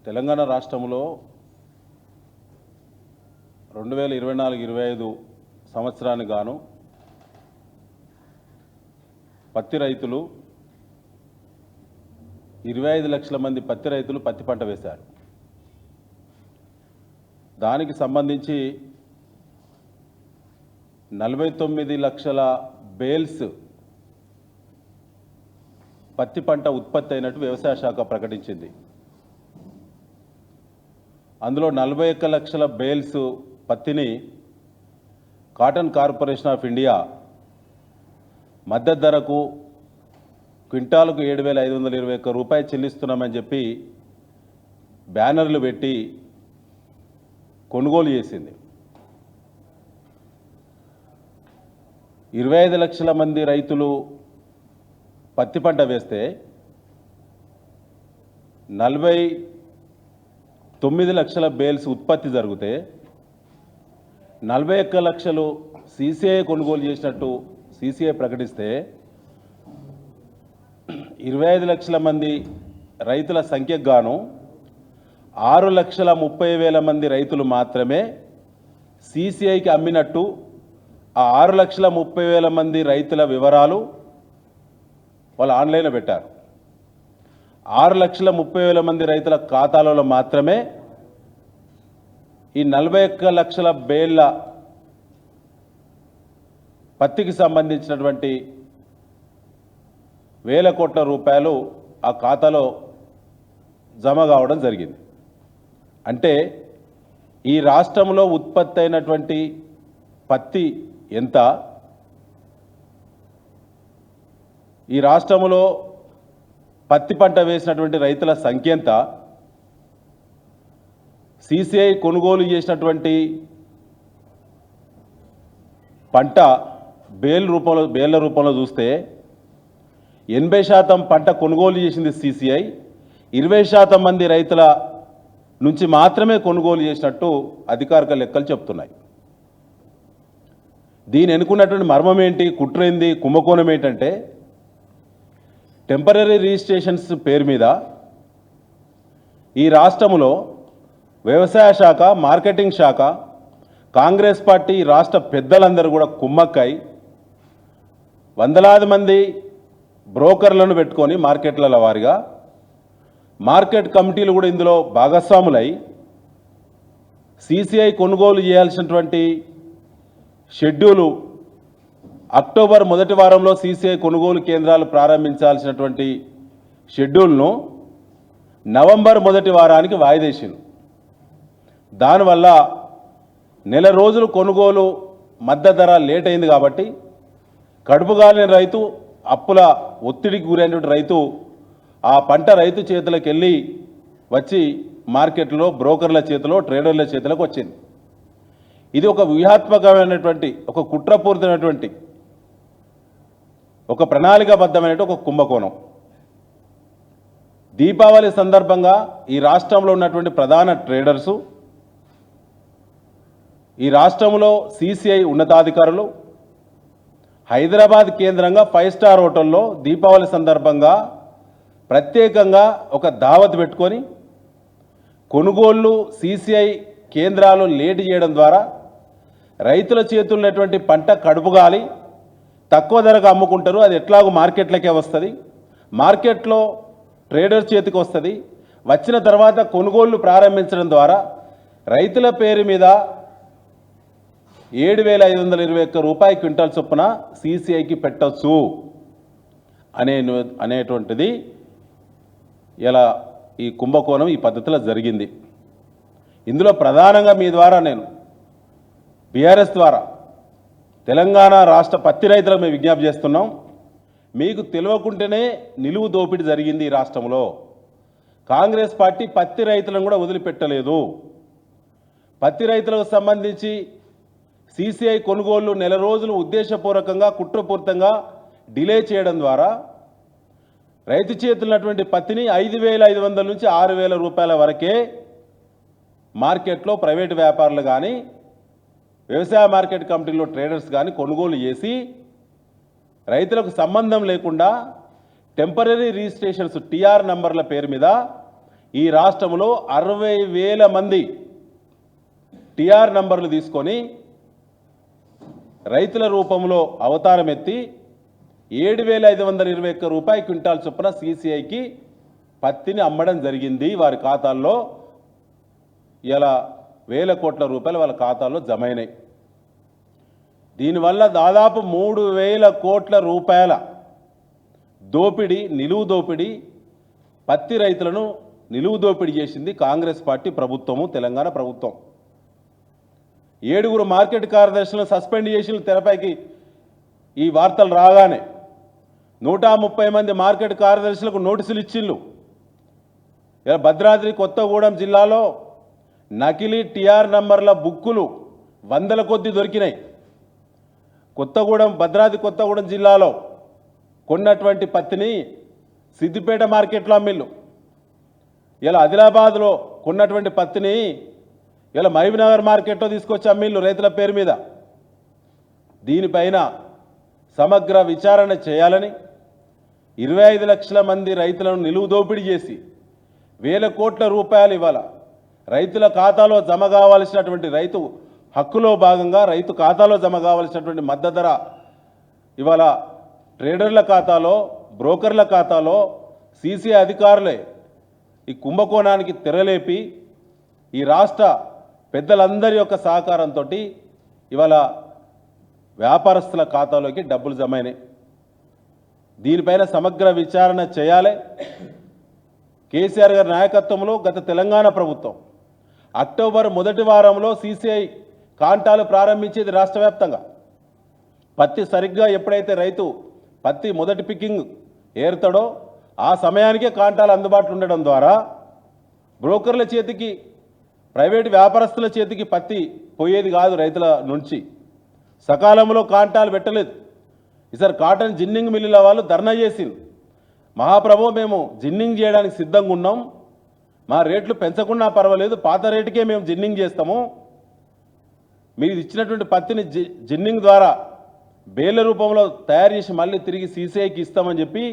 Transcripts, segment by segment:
తెలంగాణ రాష్ట్రంలో 2024-25 సంవత్సరానికి గాను పత్తి రైతులు 25 లక్షల మంది పత్తి రైతులు పత్తి పంట వేశారు. దానికి సంబంధించి 49 లక్షల బేల్స్ పత్తి పంట ఉత్పత్తి అయినట్టు వ్యవసాయ శాఖ ప్రకటించింది. అందులో 41 లక్షల బేల్స్ పత్తిని కాటన్ కార్పొరేషన్ ఆఫ్ ఇండియా మద్దతు ధరకు క్వింటాలకు 7,521 రూపాయలు చెల్లిస్తున్నామని చెప్పి బ్యానర్లు పెట్టి కొనుగోలు చేసింది. 25 లక్షల మంది రైతులు పత్తి పంట వేస్తే 49 లక్షల బేల్స్ ఉత్పత్తి జరిగితే 41 లక్షలు సీసీఐ కొనుగోలు చేసినట్టు సీసీఐ ప్రకటిస్తే 25 లక్షల మంది రైతుల సంఖ్యకు గాను 6,30,000 మంది రైతులు మాత్రమే సీసీఐకి అమ్మినట్టు ఆ 6,30,000 మంది రైతుల వివరాలు వాళ్ళు ఆన్లైన్లో పెట్టారు. 6,30,000 మంది రైతుల ఖాతాలలో మాత్రమే ఈ 41 లక్షల బేళ్ల పత్తికి సంబంధించినటువంటి వేల కోట్ల రూపాయలు ఆ ఖాతాలో జమ కావడం జరిగింది. అంటే ఈ రాష్ట్రంలో ఉత్పత్తి అయినటువంటి పత్తి ఎంత, ఈ రాష్ట్రంలో పత్తి పంట వేసినటువంటి రైతుల సంఖ్య ఎంత, సీసీఐ కొనుగోలు చేసినటువంటి పంట బేళ్ల రూపంలో చూస్తే 80% పంట కొనుగోలు చేసింది సీసీఐ, 20% మంది రైతుల నుంచి మాత్రమే కొనుగోలు చేసినట్టు అధికారిక లెక్కలు చెప్తున్నాయి. దీని ఎన్నుకున్నటువంటి మర్మం ఏంటి, కుట్రేంది, కుంభకోణం ఏంటంటే టెంపరరీ రిజిస్ట్రేషన్స్ పేరు మీద ఈ రాష్ట్రంలో వ్యవసాయ శాఖ, మార్కెటింగ్ శాఖ, కాంగ్రెస్ పార్టీ రాష్ట్ర పెద్దలందరూ కూడా కుమ్మక్కై వందలాది మంది బ్రోకర్లను పెట్టుకొని మార్కెట్ల వారిగా మార్కెట్ కమిటీలు కూడా ఇందులో భాగస్వాములై సీసీఐ కొనుగోలు చేయాల్సినటువంటి షెడ్యూలు అక్టోబర్ మొదటి వారంలో సీసీఐ కొనుగోలు కేంద్రాలు ప్రారంభించాల్సినటువంటి షెడ్యూల్ను నవంబర్ మొదటి వారానికి వాయిదేసింది. దానివల్ల నెల రోజులు కొనుగోలు మద్దతు ధర లేట్ అయింది కాబట్టి కడుపుగాలిన రైతు, అప్పుల ఒత్తిడికి గురైనటువంటి రైతు ఆ పంట రైతు చేతులకు వెళ్ళి వచ్చి మార్కెట్లో బ్రోకర్ల చేతిలో, ట్రేడర్ల చేతులకు వచ్చింది. ఇది ఒక వ్యూహాత్మకమైనటువంటి, ఒక కుట్రపూరితమైనటువంటి, ఒక ప్రణాళికాబద్ధమైనటువంటి ఒక కుంభకోణం. దీపావళి సందర్భంగా ఈ రాష్ట్రంలో ఉన్నటువంటి ప్రధాన ట్రేడర్సు, ఈ రాష్ట్రంలో సీసీఐ ఉన్నతాధికారులు హైదరాబాద్ కేంద్రంగా 5 స్టార్ హోటల్లో దీపావళి సందర్భంగా ప్రత్యేకంగా ఒక దావత్ పెట్టుకొని కొనుగోళ్లు సీసీఐ కేంద్రాలు లేట్ చేయడం ద్వారా రైతుల చేతుల్లో ఉన్నటువంటి పంట కడుపుగాలి తక్కువ ధరకు అమ్ముకుంటారు. అది ఎట్లాగో మార్కెట్లకే వస్తుంది, మార్కెట్లో ట్రేడర్ చేతికి వస్తుంది. వచ్చిన తర్వాత కొనుగోళ్లు ప్రారంభించడం ద్వారా రైతుల పేరు మీద 7,521 రూపాయల క్వింటాల్ చొప్పున సీసీఐకి పెట్టవచ్చు అనేటువంటిది ఇలా ఈ కుంభకోణం ఈ పద్ధతిలో జరిగింది. ఇందులో ప్రధానంగా మీ ద్వారా నేను బీఆర్ఎస్ ద్వారా తెలంగాణ రాష్ట్ర పత్తి రైతులకు మేము విజ్ఞప్తి చేస్తున్నాం. మీకు తెలియకుంటేనే నిలువు దోపిడీ జరిగింది ఈ రాష్ట్రంలో. కాంగ్రెస్ పార్టీ పత్తి రైతులను కూడా వదిలిపెట్టలేదు. పత్తి రైతులకు సంబంధించి సీసీఐ కొనుగోళ్లు నెల రోజులు ఉద్దేశపూర్వకంగా, కుట్రపూరితంగా డిలే చేయడం ద్వారా రైతు చేతున్నటువంటి పత్తిని 5,500 నుంచి 6,000 రూపాయల వరకే మార్కెట్లో ప్రైవేటు వ్యాపారులు కానీ, వ్యవసాయ మార్కెట్ కమిటీలో ట్రేడర్స్ కానీ కొనుగోలు చేసి రైతులకు సంబంధం లేకుండా టెంపరరీ రిజిస్ట్రేషన్స్ టీఆర్ నంబర్ల పేరు మీద ఈ రాష్ట్రంలో 60,000 మంది టిఆర్ నంబర్లు తీసుకొని రైతుల రూపంలో అవతారం ఎత్తి 7,521 రూపాయలు క్వింటాల్ చొప్పున సీసీఐకి పత్తిని అమ్మడం జరిగింది. వారి ఖాతాల్లో ఇలా వేల కోట్ల రూపాయలు వాళ్ళ ఖాతాల్లో జమ అయినాయి. దీనివల్ల దాదాపు 3,000 కోట్ల రూపాయల దోపిడీ, నిలువు దోపిడీ, పత్తి రైతులను నిలువు దోపిడీ చేసింది కాంగ్రెస్ పార్టీ ప్రభుత్వము, తెలంగాణ ప్రభుత్వం. 7 మార్కెట్ కార్యదర్శులను సస్పెండ్ చేసిన తెరపైకి ఈ వార్తలు రాగానే 130 మంది మార్కెట్ కార్యదర్శులకు నోటీసులు ఇచ్చిళ్ళు. ఇలా భద్రాద్రి కొత్తగూడెం జిల్లాలో నకిలీ టిఆర్ నంబర్ల బుక్కులు 100ల కొద్దీ దొరికినాయి. భద్రాద్రి కొత్తగూడెం జిల్లాలో కొన్నటువంటి పత్తిని సిద్దిపేట మార్కెట్లో అమ్మిళ్ళు. ఇలా ఆదిలాబాద్లో కొన్నటువంటి పత్తిని ఇలా మహబూబ్నగర్ మార్కెట్లో తీసుకొచ్చి అమ్మిళ్ళు రైతుల పేరు మీద. దీనిపైన సమగ్ర విచారణ చేయాలని 25 లక్షల మంది రైతులను నిలువు దోపిడీ చేసి వేల కోట్ల రూపాయలు ఇవాళ రైతుల ఖాతాలో జమ కావాల్సినటువంటి రైతు హక్కులో భాగంగా రైతు ఖాతాలో జమ కావాల్సినటువంటి మద్దతు ధర ఇవాళ ట్రేడర్ల ఖాతాలో, బ్రోకర్ల ఖాతాలో సీసీ అధికారులే ఈ కుంభకోణానికి తెరలేపి ఈ రాష్ట్ర పెద్దలందరి యొక్క సహకారంతో ఇవాళ వ్యాపారస్తుల ఖాతాలోకి డబ్బులు జమైనాయి. దీనిపైన సమగ్ర విచారణ చేయాలి. కేసీఆర్ గారి నాయకత్వంలో గత తెలంగాణ ప్రభుత్వం అక్టోబర్ మొదటి వారంలో సీసీఐ కాంటాలు ప్రారంభించేది రాష్ట్ర వ్యాప్తంగా. పత్తి సరిగ్గా ఎప్పుడైతే రైతు పత్తి మొదటి పికింగ్ ఏరుతాడో ఆ సమయానికే కాంటాలు అందుబాటులో ఉండడం ద్వారా బ్రోకర్ల చేతికి, ప్రైవేటు వ్యాపారస్తుల చేతికి పత్తి పోయేది కాదు. రైతుల నుంచి సకాలంలో కాంటాలు పెట్టలేదు. ఈసారి కాటన్ జిన్నింగ్ మిల్లుల వాళ్ళు ధర్నా చేసింది. మహాప్రభు, మేము జిన్నింగ్ చేయడానికి సిద్ధంగా ఉన్నాం, మా రేట్లు పెంచకుండా పర్వాలేదు, పాత రేటుకే మేము జిన్నింగ్ చేస్తాము, మీరు ఇచ్చినటువంటి పత్తిని జిన్నింగ్ ద్వారా బేల రూపంలో తయారు చేసి మళ్ళీ తిరిగి సీసీఐకి ఇస్తామని చెప్పి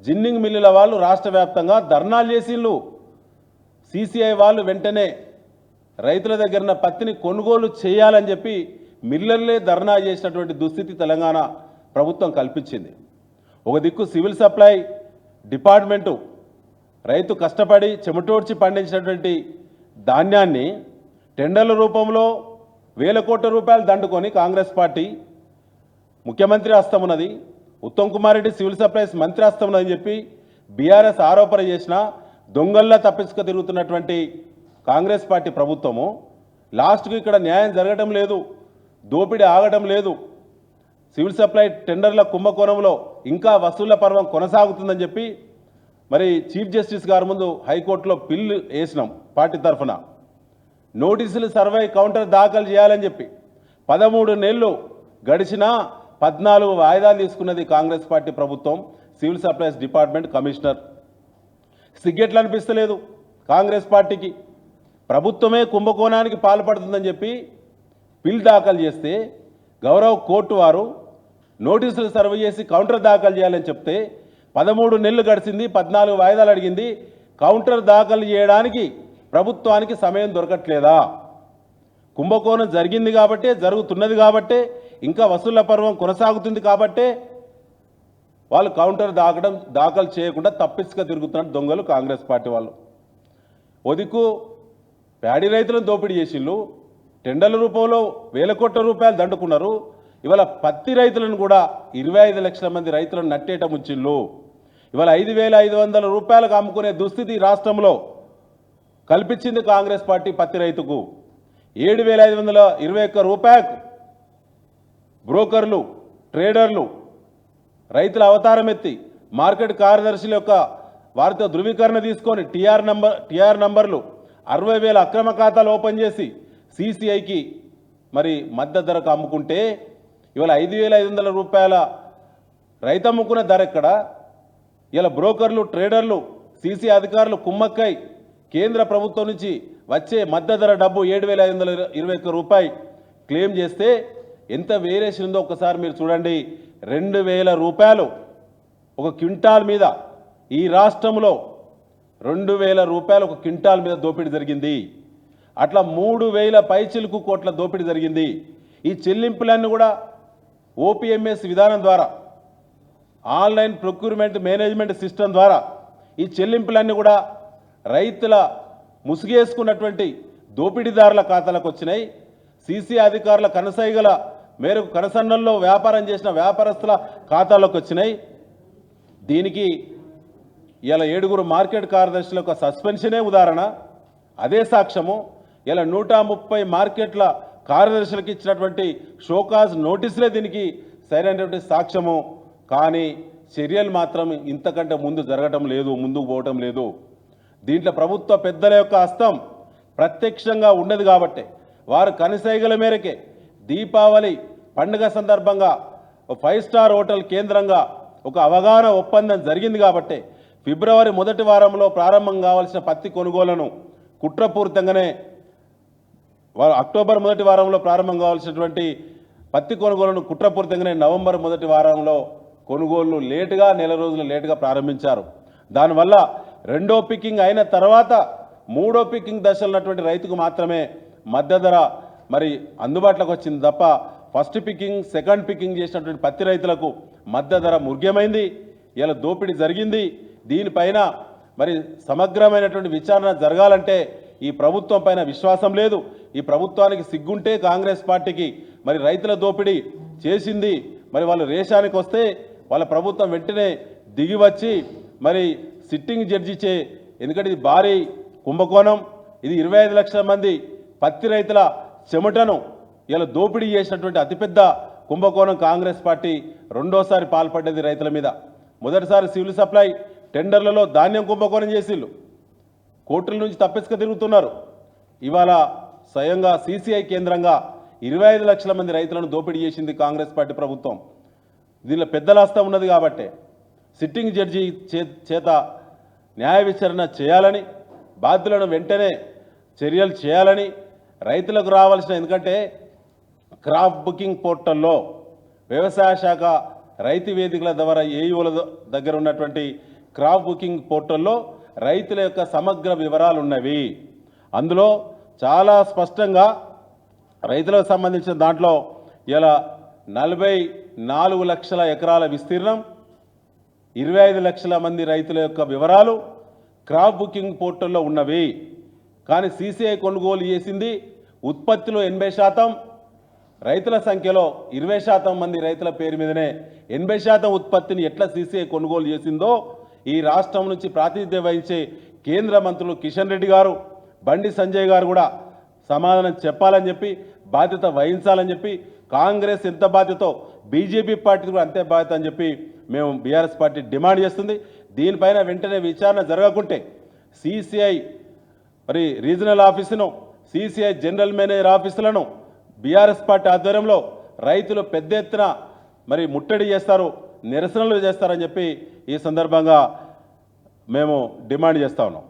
జిన్నింగ్ మిల్లుల వాళ్ళు రాష్ట్ర వ్యాప్తంగా ధర్నాలు చేసిండ్రు. సీసీఐ వాళ్ళు వెంటనే రైతుల దగ్గర పత్తిని కొనుగోలు చేయాలని చెప్పి మిల్లర్లే ధర్నా చేసినటువంటి దుస్థితి తెలంగాణ ప్రభుత్వం కల్పించింది. ఒక దిక్కు సివిల్ సప్లై డిపార్ట్మెంటు రైతు కష్టపడి చెమటోడ్చి పండించినటువంటి ధాన్యాన్ని టెండర్ల రూపంలో వేల కోట్ల రూపాయలు దండుకొని కాంగ్రెస్ పార్టీ ముఖ్యమంత్రి హస్తం ఉన్నది, ఉత్తమ్ కుమార్ రెడ్డి సివిల్ సప్లైస్ మంత్రి హస్తం ఉన్నదని చెప్పి బీఆర్ఎస్ ఆరోపణ చేసిన దొంగల్లా తప్పించుకు తిరుగుతున్నటువంటి కాంగ్రెస్ పార్టీ ప్రభుత్వము లాస్ట్కు ఇక్కడ న్యాయం జరగడం లేదు, దోపిడీ ఆగడం లేదు. సివిల్ సప్లై టెండర్ల కుంభకోణంలో ఇంకా వసూళ్ల పర్వం కొనసాగుతుందని చెప్పి మరి చీఫ్ జస్టిస్ గారి ముందు హైకోర్టులో పిల్లు వేసినాం పార్టీ తరఫున. నోటీసులు సర్వే కౌంటర్ దాఖలు చేయాలని చెప్పి 13 నెలలు గడిచినా 14 వాయిదాలు తీసుకున్నది కాంగ్రెస్ పార్టీ ప్రభుత్వం, సివిల్ సప్లైస్ డిపార్ట్మెంట్ కమిషనర్. సిగ్గెట్లు అనిపిస్తలేదు కాంగ్రెస్ పార్టీకి. ప్రభుత్వమే కుంభకోణానికి పాల్పడుతుందని చెప్పి పిల్ దాఖలు చేస్తే గౌరవ కోర్టు వారు నోటీసులు సర్వే చేసి కౌంటర్ దాఖలు చేయాలని చెప్తే 13 నెలలు గడిచింది, 14 వాయిదాలు అడిగింది. కౌంటర్ దాఖలు చేయడానికి ప్రభుత్వానికి సమయం దొరకట్లేదా? కుంభకోణం జరిగింది కాబట్టే, జరుగుతున్నది కాబట్టే, ఇంకా వసూళ్ల పర్వం కొనసాగుతుంది కాబట్టే వాళ్ళు కౌంటర్ దాఖలు చేయకుండా తప్పించుక తిరుగుతున్న దొంగలు కాంగ్రెస్ పార్టీ వాళ్ళు. ఒదికు ప్యాడీ రైతులను దోపిడీ చేసిళ్ళు, టెండర్ల రూపంలో వేల కోట్ల రూపాయలు దండుకున్నారు. ఇవాళ పత్తి రైతులను కూడా 25 లక్షల మంది రైతులను నట్టేట ముంచిళ్ళు. ఇవాళ 5,500 రూపాయలకు అమ్ముకునే దుస్థితి రాష్ట్రంలో కల్పించింది కాంగ్రెస్ పార్టీ పత్తి రైతుకు. 7,521 రూపాయలకు బ్రోకర్లు, ట్రేడర్లు రైతుల అవతారం ఎత్తి మార్కెట్ కార్యదర్శుల యొక్క వారితో ధృవీకరణ తీసుకొని టిఆర్ నంబర్లు 60,000 అక్రమ ఖాతాలు ఓపెన్ చేసి సీసీఐకి మరి మద్దతు ధరకు అమ్ముకుంటే ఇవాళ 5,500 రూపాయల రైతు అమ్ముకున్న ధర ఎక్కడ? ఇలా బ్రోకర్లు, ట్రేడర్లు, సీసీ అధికారులు కుమ్మక్కై కేంద్ర ప్రభుత్వం నుంచి వచ్చే మద్దతు ధర డబ్బు 7,521 రూపాయలు క్లెయిమ్ చేస్తే ఎంత వేరియేషన్ ఉందో ఒకసారి మీరు చూడండి. 2,000 రూపాయలు ఒక క్వింటాల్ మీద ఈ రాష్ట్రంలో 2,000 రూపాయలు ఒక క్వింటాల్ మీద దోపిడీ జరిగింది. అట్లా 3,000 పైచిలుకు కోట్ల దోపిడీ జరిగింది. ఈ చెల్లింపులన్నీ కూడా ఓపీఎంఎస్ విధానం ద్వారా, ఆన్లైన్ ప్రొక్యూర్మెంట్ మేనేజ్మెంట్ సిస్టమ్ ద్వారా ఈ చెల్లింపులన్నీ కూడా రైతుల ముసుగేసుకున్నటువంటి దోపిడీదారుల ఖాతాలకు వచ్చినాయి. సీసీ అధికారుల కనసైగల మేరకు కనసన్నల్లో వ్యాపారం చేసిన వ్యాపారస్తుల ఖాతాలోకి వచ్చినాయి. దీనికి ఇలా 7 మార్కెట్ కార్యదర్శుల యొక్క సస్పెన్షనే ఉదాహరణ. అదే సాక్ష్యము. ఇలా 130 మార్కెట్ల కార్యదర్శులకు ఇచ్చినటువంటి షోకాజ్ నోటీసులే దీనికి సరైనటువంటి సాక్ష్యము. కానీ చర్యలు మాత్రం ఇంతకంటే ముందు జరగటం లేదు, ముందుకు పోవటం లేదు. దీంట్లో ప్రభుత్వ పెద్దల యొక్క హస్తం ప్రత్యక్షంగా ఉండదు కాబట్టి, వారు కనసైగల మేరకే దీపావళి పండుగ సందర్భంగా 5 స్టార్ హోటల్ కేంద్రంగా ఒక అవగాహన ఒప్పందం జరిగింది కాబట్టి ఫిబ్రవరి మొదటి వారంలో ప్రారంభం కావాల్సిన పత్తి కొనుగోలును కుట్రపూరితంగానే, అక్టోబర్ మొదటి వారంలో ప్రారంభం కావాల్సినటువంటి పత్తి కొనుగోలును కుట్రపూరితంగానే నవంబర్ మొదటి వారంలో కొనుగోళ్లు లేటుగా, నెల రోజులు లేటుగా ప్రారంభించారు. దానివల్ల రెండో పికింగ్ అయిన తర్వాత మూడో పికింగ్ దశలో ఉన్నటువంటి రైతుకు మాత్రమే మద్దతు ధర మరి అందుబాటులోకి వచ్చింది తప్ప ఫస్ట్ పికింగ్, సెకండ్ పికింగ్ చేసినటువంటి పత్తి రైతులకు మద్దతు ధర ముఖ్యమైంది. ఇలా దోపిడీ జరిగింది. దీనిపైన మరి సమగ్రమైనటువంటి విచారణ జరగాలంటే ఈ ప్రభుత్వం పైన విశ్వాసం లేదు. ఈ ప్రభుత్వానికి సిగ్గుంటే కాంగ్రెస్ పార్టీకి మరి రైతుల దోపిడీ చేసింది, మరి వాళ్ళు రేషానికి వస్తే వాళ్ళ ప్రభుత్వం వెంటనే దిగి వచ్చి మరి సిట్టింగ్ జడ్జిచే, ఎందుకంటే ఇది భారీ కుంభకోణం, ఇది 25 లక్షల మంది పత్తి రైతుల చెమటను ఇలా దోపిడీ చేసినటువంటి అతిపెద్ద కుంభకోణం కాంగ్రెస్ పార్టీ రెండోసారి పాల్పడ్డది రైతుల మీద. మొదటిసారి సివిల్ సప్లై టెండర్లలో ధాన్యం కుంభకోణం చేసిళ్ళు, కోర్టుల నుంచి తప్పించుక తిరుగుతున్నారు. ఇవాళ స్వయంగా సీసీఐ కేంద్రంగా 25 లక్షల మంది రైతులను దోపిడీ చేసింది కాంగ్రెస్ పార్టీ ప్రభుత్వం. దీనిలో పెద్దల హస్తం ఉన్నది కాబట్టి సిట్టింగ్ జడ్జి చేత న్యాయ విచారణ చేయాలని, బాధ్యులను వెంటనే చర్యలు చేయాలని, రైతులకు రావాల్సిన, ఎందుకంటే క్రాప్ బుకింగ్ పోర్టల్లో వ్యవసాయ శాఖ రైతు వేదికల ద్వారా ఏఈఓల దగ్గర ఉన్నటువంటి క్రాప్ బుకింగ్ పోర్టల్లో రైతుల యొక్క సమగ్ర వివరాలు ఉన్నవి. అందులో చాలా స్పష్టంగా రైతులకు సంబంధించిన దాంట్లో ఇలా 44 లక్షల ఎకరాల విస్తీర్ణం, 25 లక్షల మంది రైతుల యొక్క వివరాలు క్రాప్ బుకింగ్ పోర్టల్లో ఉన్నవి. కానీ సీసీఐ కొనుగోలు చేసింది ఉత్పత్తిలో 80%, రైతుల సంఖ్యలో 20% మంది రైతుల పేరు మీదనే 80% ఉత్పత్తిని ఎట్లా సీసీఐ కొనుగోలు చేసిందో ఈ రాష్ట్రం నుంచి ప్రాతినిధ్యం వహించే కేంద్ర మంత్రులు కిషన్ రెడ్డి గారు, బండి సంజయ్ గారు కూడా సమాధానం చెప్పాలని చెప్పి, బాధ్యత వహించాలని చెప్పి, కాంగ్రెస్ ఎంత బాధ్యతో బీజేపీ పార్టీ కూడా అంతే బాధ్యత అని చెప్పి మేము బీఆర్ఎస్ పార్టీ డిమాండ్ చేస్తుంది. దీనిపైన వెంటనే విచారణ జరగకుంటే సీసీఐ మరి రీజనల్ ఆఫీసును, సీసీఐ జనరల్ మేనేజర్ ఆఫీసులను బీఆర్ఎస్ పార్టీ ఆధ్వర్యంలో రైతులు పెద్ద ఎత్తున మరి ముట్టడి చేస్తారు, నిరసనలు చేస్తారని చెప్పి ఈ సందర్భంగా మేము డిమాండ్ చేస్తా ఉన్నాం.